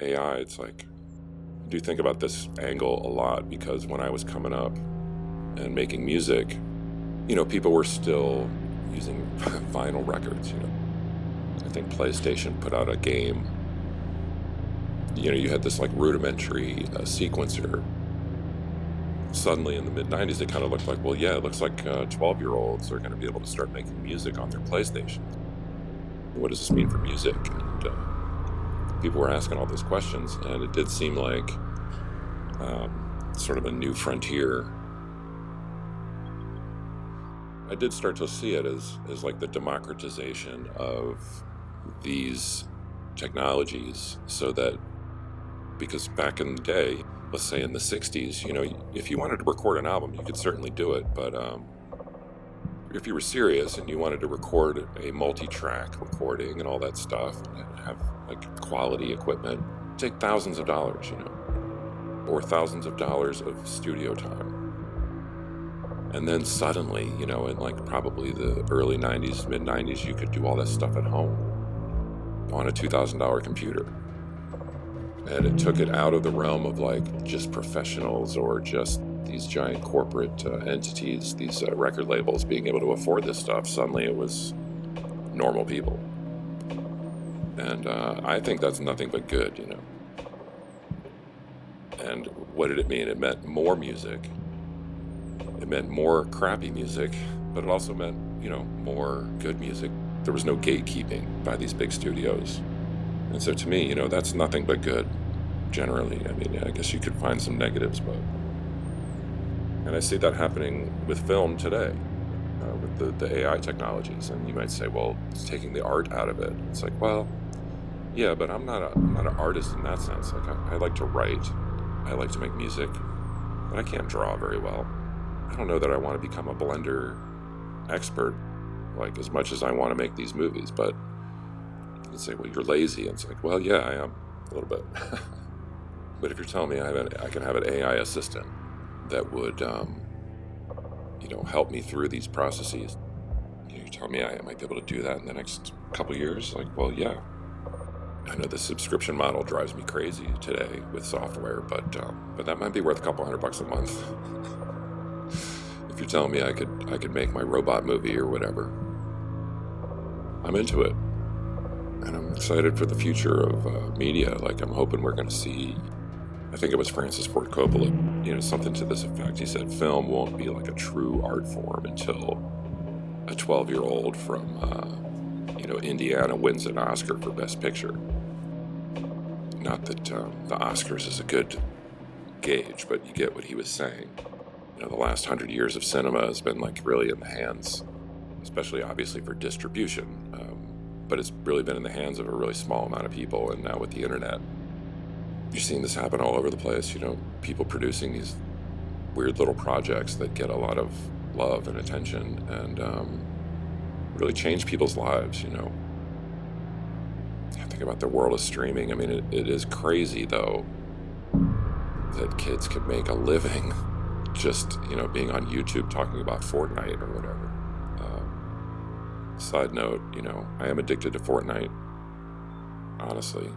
AI, it's like, I do think about this angle a lot because when I was coming up and making music, people were still using vinyl records. I think PlayStation put out a game. You had this like rudimentary sequencer. Suddenly in the mid-90s, it kind of looked like, well, yeah, it looks like 12-year-olds are going to be able to start making music on their PlayStation. What does this mean for music? And people were asking all those questions, and it did seem like sort of a new frontier. I did start to see it as like the democratization of these technologies, so that, because back in the day, let's say in the 60s, if you wanted to record an album, you could certainly do it, but if you were serious and you wanted to record a multi-track recording and all that stuff, and have like quality equipment, it'd take thousands of dollars, or thousands of dollars of studio time. And then suddenly, in like probably the early 90s, mid 90s, you could do all that stuff at home on a $2,000 computer. And it took it out of the realm of like just professionals or just these giant corporate entities, these record labels being able to afford this stuff. Suddenly it was normal people. And I think that's nothing but good, And what did it mean? It meant more music. It meant more crappy music, but it also meant, more good music. There was no gatekeeping by these big studios. And so to me, that's nothing but good, generally. I mean, I guess you could find some negatives, but... And I see that happening with film today, with the AI technologies. And you might say, well, it's taking the art out of it. It's like, well, yeah, but I'm not an artist in that sense. Like, I like to write. I like to make music, but I can't draw very well. I don't know that I want to become a Blender expert, like as much as I want to make these movies, but you say, well, you're lazy. And it's like, well, yeah, I am a little bit. But if you're telling me I can have an AI assistant that would, help me through these processes, you tell me I might be able to do that in the next couple years, like, well, yeah. I know the subscription model drives me crazy today with software, but that might be worth a couple $100 a month. If you're telling me I could make my robot movie or whatever, I'm into it. And I'm excited for the future of media. Like, I'm hoping we're going to see, I think it was Francis Ford Coppola, something to this effect. He said film won't be like a true art form until a 12-year-old from, Indiana wins an Oscar for Best Picture. Not that the Oscars is a good gauge, but you get what he was saying. The last 100 years of cinema has been like really in the hands, especially obviously for distribution, but it's really been in the hands of a really small amount of people. And now with the internet, you're seeing this happen all over the place. People producing these weird little projects that get a lot of love and attention and really change people's lives. I think about the world of streaming. I mean, it is crazy though that kids can make a living just, being on YouTube talking about Fortnite or whatever. Side note, I am addicted to Fortnite, honestly.